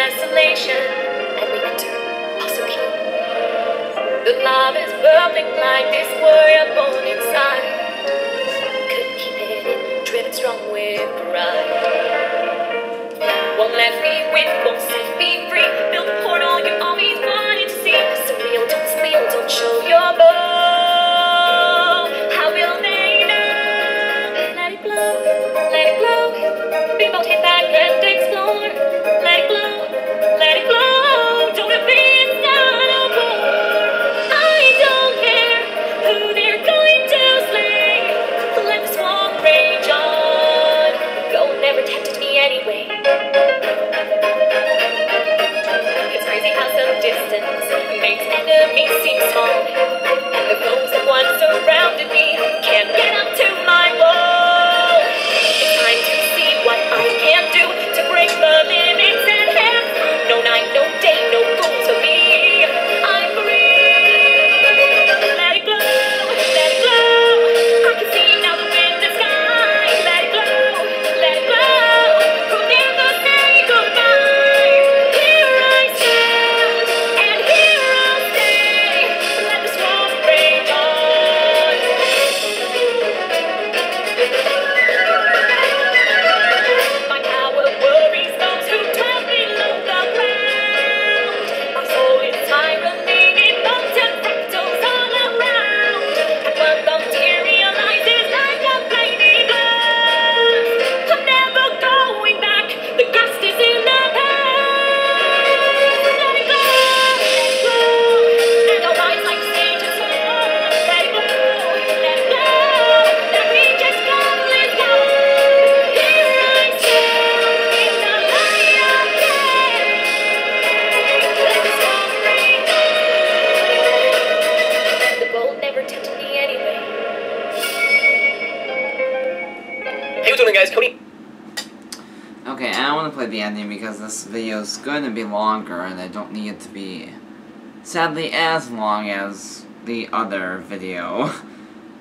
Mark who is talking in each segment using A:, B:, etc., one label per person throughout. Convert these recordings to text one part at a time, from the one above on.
A: isolation, and we could also keep the love is bubbling like this warrior born inside. Couldn't keep it in, driven strong with pride. Won't let me win, won't set me free. Build a portal you always wanted to see. Surreal, don't spill, don't show your bow. How will they know? Let it blow, let it blow. We both hit back and explore. Let it blow, let it blow. Don't it be, it's not a war. I don't care who they're going to slay. Let the swamp rage on. Gold never tempted me anyway. It's crazy how some distance makes enemies seem small. And the foes that once surrounded me can't get up to my wall. It's time to see what I can do to break the limits and have no night, no day, no rules of me. I'm free. Let it blow, let it blow. I can see now the wind and sky. Let it blow, let it blow. Who never say goodbye. Here I stand, and here I'll stay. Let the swamp rage on. My power worries those who dwell below the ground. My soul is spiraling in molten fractals all around. And when the tear realizes like a flaming blast, I'm never going back. The ghost is in the past. Let it go, and I'll rise like sage and soar. Let it go, let it go. That rejects gold is gold. Here I stand in the light of day. Let the swamp rage on. The gold never tempted me anyway.
B: Hey, what's going on, guys? Cody.
C: Okay, I want to play the ending because this video is going to be longer and I don't need it to be, sadly, as long as the other video.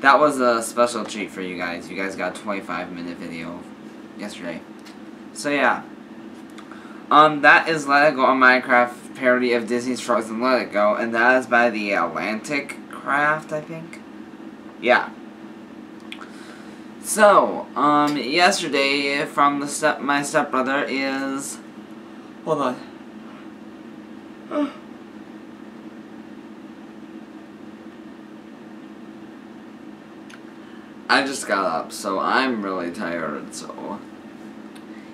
C: That was a special treat for you guys. You guys got a 25-minute video yesterday. So yeah. That is Let It Go, a Minecraft parody of Disney's Frozen Let It Go, and that is by the Atlantic Craft, I think. Yeah. So, yesterday from my stepbrother is, hold on. I just got up, so I'm really tired, so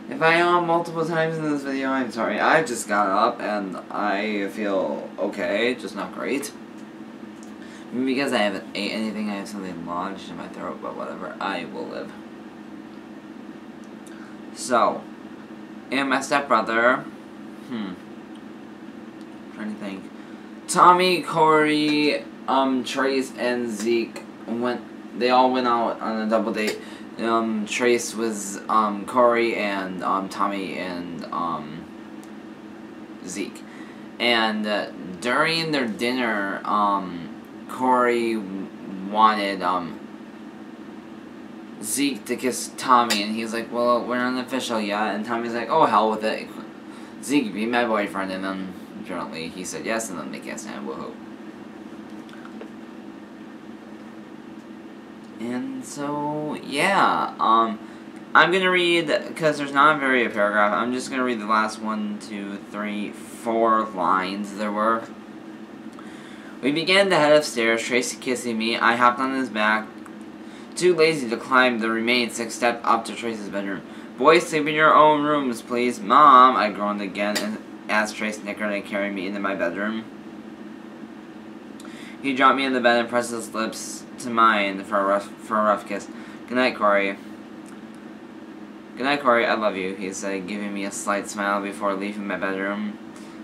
C: if I yawn multiple times in this video, I'm sorry. I just got up and I feel okay, just not great. Because I haven't ate anything, I have something lodged in my throat, but whatever, I will live. So, and my stepbrother, trying to think. Tommy, Corey, Trace, and Zeke they all went out on a double date. Trace was, Corey, and, Tommy, and, Zeke. And, during their dinner, Corey wanted, Zeke to kiss Tommy, and he's like, well, we're not official yet, and Tommy's like, oh, hell with it. Zeke, be my boyfriend, and then, apparently, he said yes, and then they kissed, and woohoo. And so, yeah, I'm gonna read, because there's not very a paragraph, I'm just gonna read the last 1, 2, 3, 4 lines there were. We began to head upstairs, Tracy kissing me. I hopped on his back, too lazy to climb the remaining 6 steps up to Tracy's bedroom. Boys, sleep in your own rooms, please. Mom, I groaned again, and as Trace snickered and carried me into my bedroom. He dropped me in the bed and pressed his lips to mine for a rough kiss. Good night, Corey. Good night, Corey. I love you, he said, giving me a slight smile before leaving my bedroom.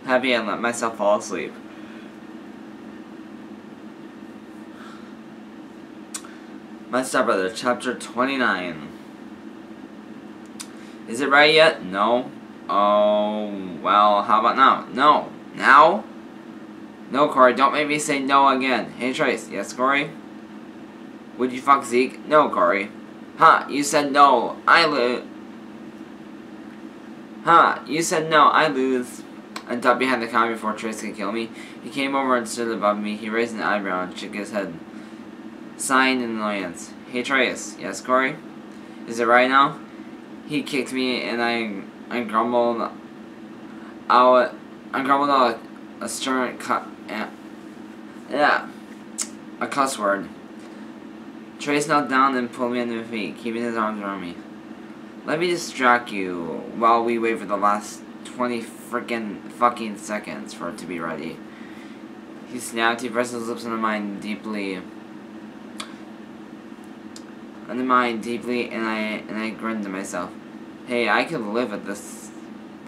C: Happy I let myself fall asleep. My Stepbrother, Chapter 29. Is it right yet? No. Oh, well, how about now? No. Now? No, Corey, don't make me say no again. Hey, Trace. Yes, Corey? Would you fuck Zeke? No, Corey. Huh, you said no. I lose. Huh, you said no. I lose. I ducked behind the counter before Trace could kill me. He came over and stood above me. He raised an eyebrow and shook his head, sighing in annoyance. Hey Trace. Yes, Corey? Is it right now? He kicked me and I grumbled out a stern a cuss word. Trace knelt down and pulled me under my feet, keeping his arms around me. Let me distract you while we wait for the last 20 fucking seconds for it to be ready. He snapped. He pressed his lips on mine deeply, and I grinned to myself. Hey, I could live with this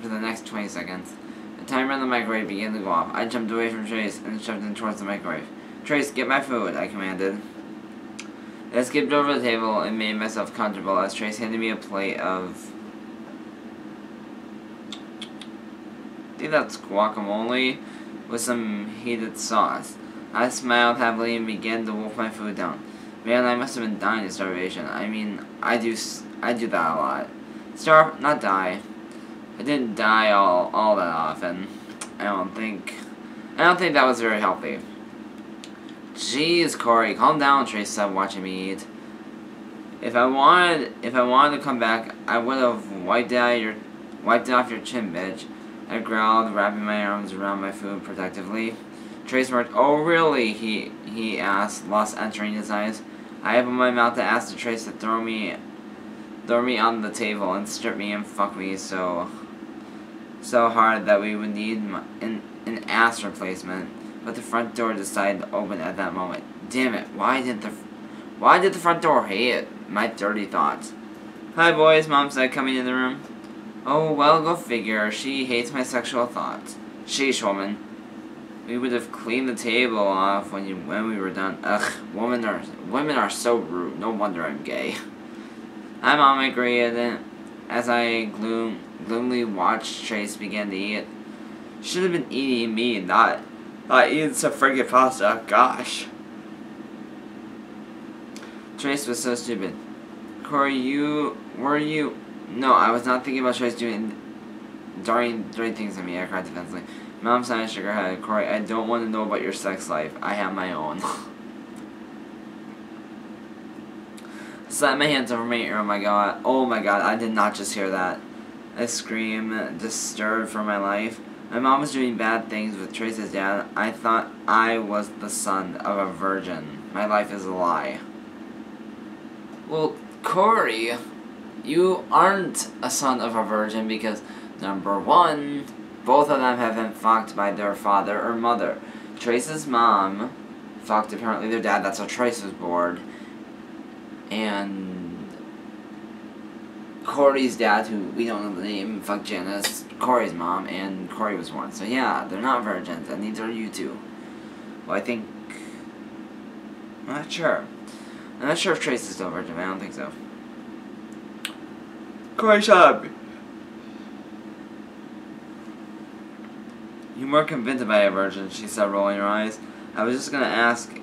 C: for the next 20 seconds. The timer on the microwave began to go off. I jumped away from Trace and shoved him towards the microwave. Trace, get my food, I commanded. I skipped over the table and made myself comfortable as Trace handed me a plate of... I think that's guacamole with some heated sauce. I smiled happily and began to wolf my food down. Man, I must have been dying of starvation. I mean, I do that a lot. Starve, not die. I didn't die all that often. I don't think that was very healthy. Jeez, Corey, calm down, Trace said, watching me eat. If I wanted to come back, I would have wiped it off your chin, bitch. I growled, wrapping my arms around my food protectively. Trace smirked. Oh, really? He asked, lust entering his eyes. I opened my mouth to ask the Trace to throw me on the table and strip me and fuck me so hard that we would need an ass replacement. But the front door decided to open at that moment. Damn it! Why did the front door hate my dirty thoughts? Hi, boys, Mom said, coming in the room. Oh, well, go figure. She hates my sexual thoughts. Sheesh, woman. We would have cleaned the table off when we were done. Ugh, women are so rude. No wonder I'm gay. Hi, Mom, I agreed as I gloomily watched Trace begin to eat. Should have been eating me, not eating some friggin' pasta. Gosh. Trace was so stupid. Corey, were you? No, I was not thinking about Trace doing things to me. I cried defensively. Mom sighed and shook her head. Corey, I don't want to know about your sex life. I have my own. Slapped my hands over my ear. Oh my god, I did not just hear that. I screamed, disturbed for my life. My mom was doing bad things with Trace's dad. I thought I was the son of a virgin. My life is a lie. Well, Corey, you aren't a son of a virgin because, number one, both of them have been fucked by their father or mother. Trace's mom fucked apparently their dad. That's how Trace was born. And Corey's dad, who we don't know the name, fucked Janice, Corey's mom, and Corey was born. So yeah, they're not virgins, and neither are you two. Well, I'm not sure. I'm not sure if Trace is still a virgin, but I don't think so. Corey, shut up! You weren't convinced by a virgin, she said, rolling her eyes. I was just gonna ask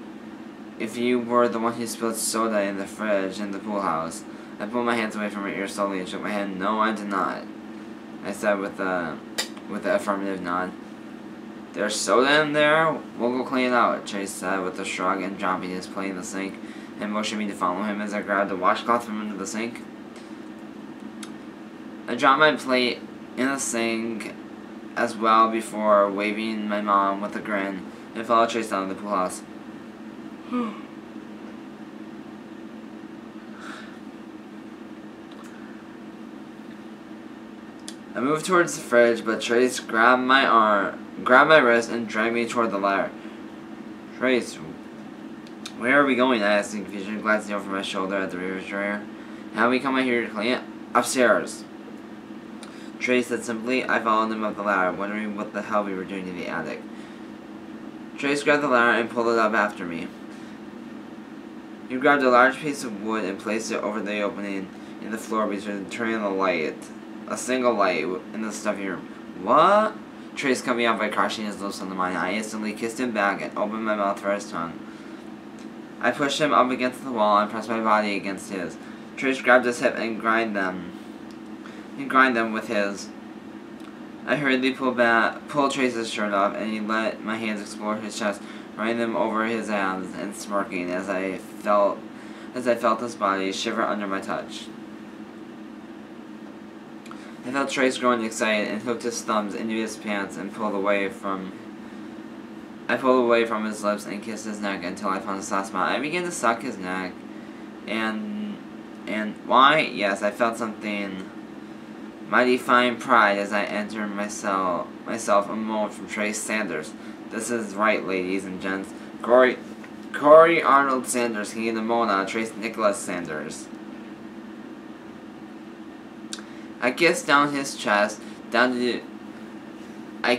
C: if you were the one who spilled soda in the fridge in the pool house. I pulled my hands away from her ear slowly and shook my head. No, I did not, I said with an affirmative nod. There's soda in there? We'll go clean it out, Trace said with a shrug and dropping his plate in the sink and motioned me to follow him as I grabbed a washcloth from under the sink. I dropped my plate in the sink as well before waving my mom with a grin and followed Trace down to the pool house. I moved towards the fridge, but Trace grabbed my wrist and dragged me toward the ladder. Trace, where are we going? I asked in confusion, glancing over my shoulder at the refrigerator. How we come out here to clean it? Upstairs. Trace said simply. I followed him up the ladder, wondering what the hell we were doing in the attic. Trace grabbed the ladder and pulled it up after me. He grabbed a large piece of wood and placed it over the opening in the floor between turning the light. A single light in the stuffy room. What? Trace cut me off by crushing his lips onto mine. I instantly kissed him back and opened my mouth for his tongue. I pushed him up against the wall and pressed my body against his. Trace grabbed his hip and grind them with his. I hurriedly pulled Trace's shirt off, and he let my hands explore his chest, running them over his abs and smirking as I felt his body shiver under my touch. I felt Trace growing excited and hooked his thumbs into his pants and pulled away from his lips and kissed his neck until I found a soft spot. I began to suck his neck, and why? Yes, I felt something mighty fine pride as I entered myself a moment from Trace Sanders. This is right, ladies and gents. Corey Arnold Sanders, he the Mona, Trace Nicholas Sanders. I kissed down his chest, I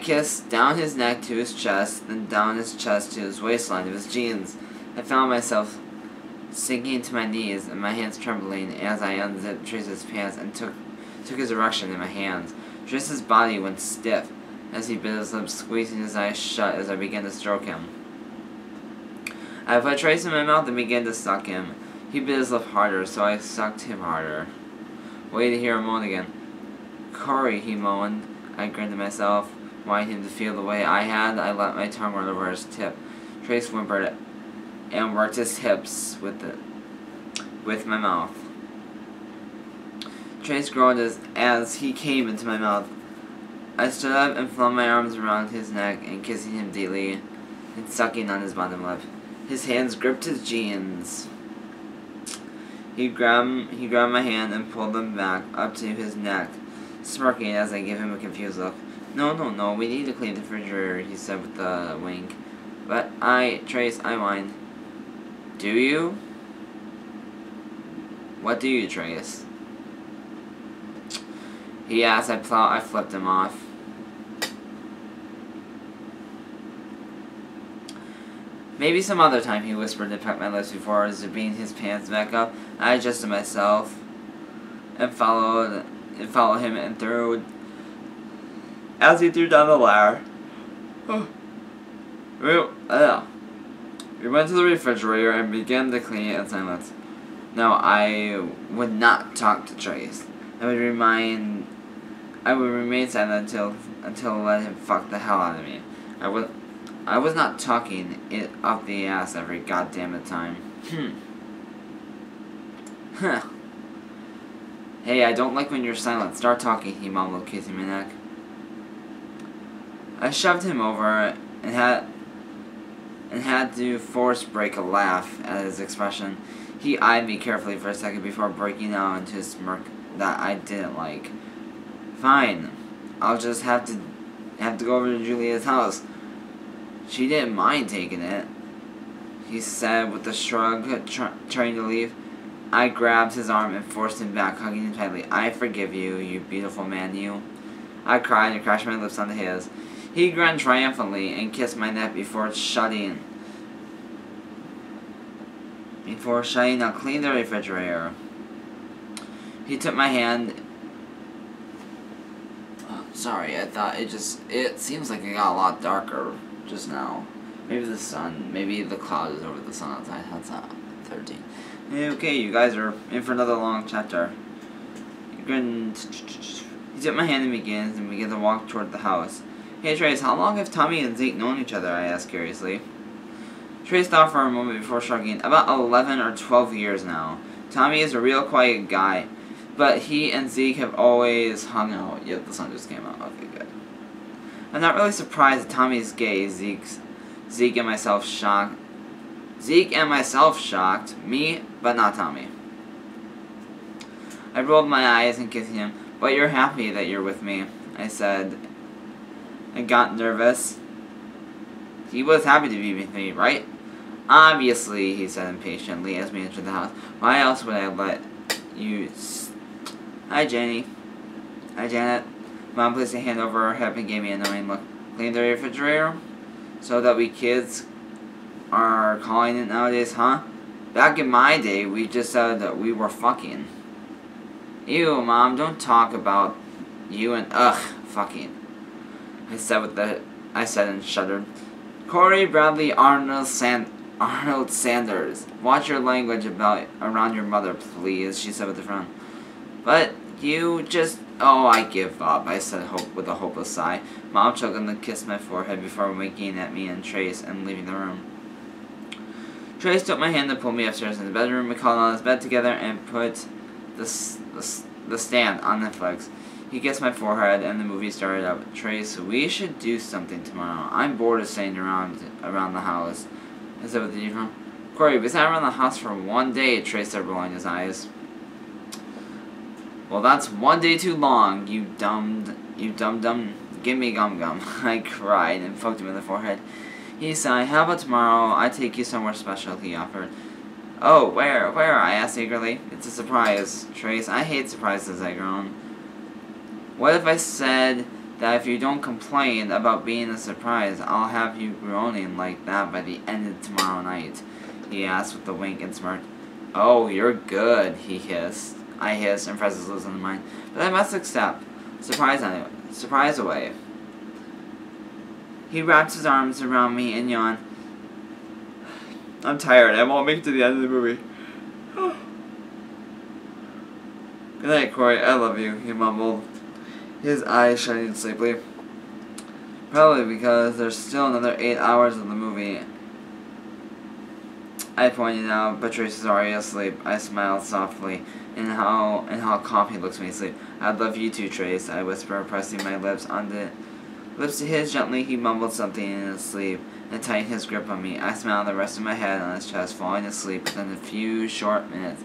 C: kissed down his neck to his chest, then down his chest to his waistline of his jeans. I found myself sinking to my knees and my hands trembling as I unzipped Trace's pants and took his erection in my hands. Trace's body went stiff as he bit his lips, squeezing his eyes shut as I began to stroke him. I put Trace in my mouth and began to suck him. He bit his lip harder, so I sucked him harder. Waited to hear him moan again. Corey, he moaned. I grinned to myself, wanting him to feel the way I had. I let my tongue run over his tip. Trace whimpered and worked his hips with my mouth. Trace groaned as he came into my mouth. I stood up and flung my arms around his neck and kissing him deeply and sucking on his bottom lip. His hands gripped his jeans. He grabbed my hand and pulled them back up to his neck, smirking as I gave him a confused look. No, we need to clean the refrigerator, he said with a wink. But Trace, I whined. Do you? What do you, Trace? He asked. I flipped him off. Maybe some other time, he whispered and pecked my lips before zipping his pants back up. I adjusted myself and followed him and threw as he threw down the ladder. We went to the refrigerator and began to clean it in silence. No, I would not talk to Trace. I would remain silent until let him fuck the hell out of me. I was not talking it up the ass every goddamn time. Huh. Hey, I don't like when you're silent. Start talking, he mumbled, kissing my neck. I shoved him over and had to force break a laugh at his expression. He eyed me carefully for a second before breaking out into a smirk that I didn't like. Fine. I'll just have to go over to Julia's house. She didn't mind taking it, he said with a shrug, trying to leave. I grabbed his arm and forced him back, hugging him tightly. I forgive you, you beautiful man, you. I cried and crashed my lips onto his. He grinned triumphantly and kissed my neck before shutting I'll clean the refrigerator. He took my hand. Oh, sorry, I thought it seems like it got a lot darker just now. Maybe the cloud is over the sun outside. That's 13. Okay, you guys are in for another long chapter. He took my hand and began to walk toward the house. Hey Trace, how long have Tommy and Zeke known each other? I asked curiously. Trace thought for a moment before shrugging. About 11 or 12 years now. Tommy is a real quiet guy, but he and Zeke have always hung out. Yep, the sun just came out. Okay, good. I'm not really surprised that Tommy is gay. Zeke and myself shocked. Me, but not Tommy. I rolled my eyes and kissed him. But you're happy that you're with me, I said. I got nervous. He was happy to be with me, right? Obviously, he said impatiently as we entered the house. Why else would I let you... Hi, Jenny. Hi, Janet. Mom placed a hand over her hip and gave me a knowing look. Clean the refrigerator? So that we kids are calling it nowadays, huh? Back in my day, we just said that we were fucking. Ew, Mom, don't talk about you and fucking. I said and shuddered. Corey Bradley Arnold Sanders. Watch your language around your mother, please, she said with a frown. But You just... Oh, I give up, I said with a hopeless sigh. Mom choked and kissed my forehead before winking at me and Trace and leaving the room. Trace took my hand and pulled me upstairs in the bedroom. We crawled on his bed together and put the Stand on Netflix. He kissed my forehead and the movie started up. Trace, we should do something tomorrow. I'm bored of staying around the house. I said with the uniform. Corey, we sat around the house for one day, Trace said, rolling his eyes. Well, that's one day too long, you dumb. Give me gum. I cried and poked him in the forehead. He sighed. How about tomorrow? I take you somewhere special, he offered. Oh, where? I asked eagerly. It's a surprise, Trace. I hate surprises, I groaned. What if I said that if you don't complain about being a surprise, I'll have you groaning like that by the end of tomorrow night? He asked with a wink and smirked. Oh, you're good, he hissed. I hissed and pressed his lips on mine. But I must accept. Surprise away. He wrapped his arms around me and yawned. I'm tired. I won't make it to the end of the movie. Good night, Corey. I love you, he mumbled, his eyes shining sleepily. Probably because there's still another 8 hours of the movie, I pointed out, but Trace is already asleep. I smiled softly, and how calm he looks when he sleeps. I love you too, Trace, I whispered, pressing my lips to his gently. He mumbled something in his sleep and tightened his grip on me. I smiled and rested my head on his chest, falling asleep within a few short minutes,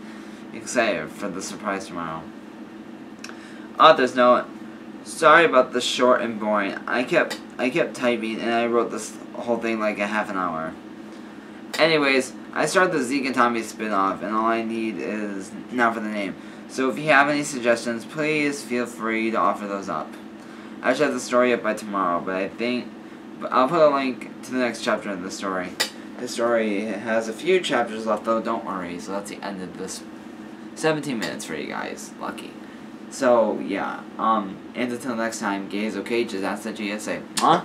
C: excited for the surprise tomorrow. Author's note. Sorry about the short and boring. I kept typing and I wrote this whole thing like a half an hour. Anyways, I started the Zeke and Tommy spin-off, and all I need is now for the name. So if you have any suggestions, please feel free to offer those up. I should have the story up by tomorrow, but I'll put a link to the next chapter of the story. The story has a few chapters left, though, don't worry. So that's the end of this 17 minutes for you guys. Lucky. So, yeah. And until next time, gays, okay, just ask that GSA. Huh?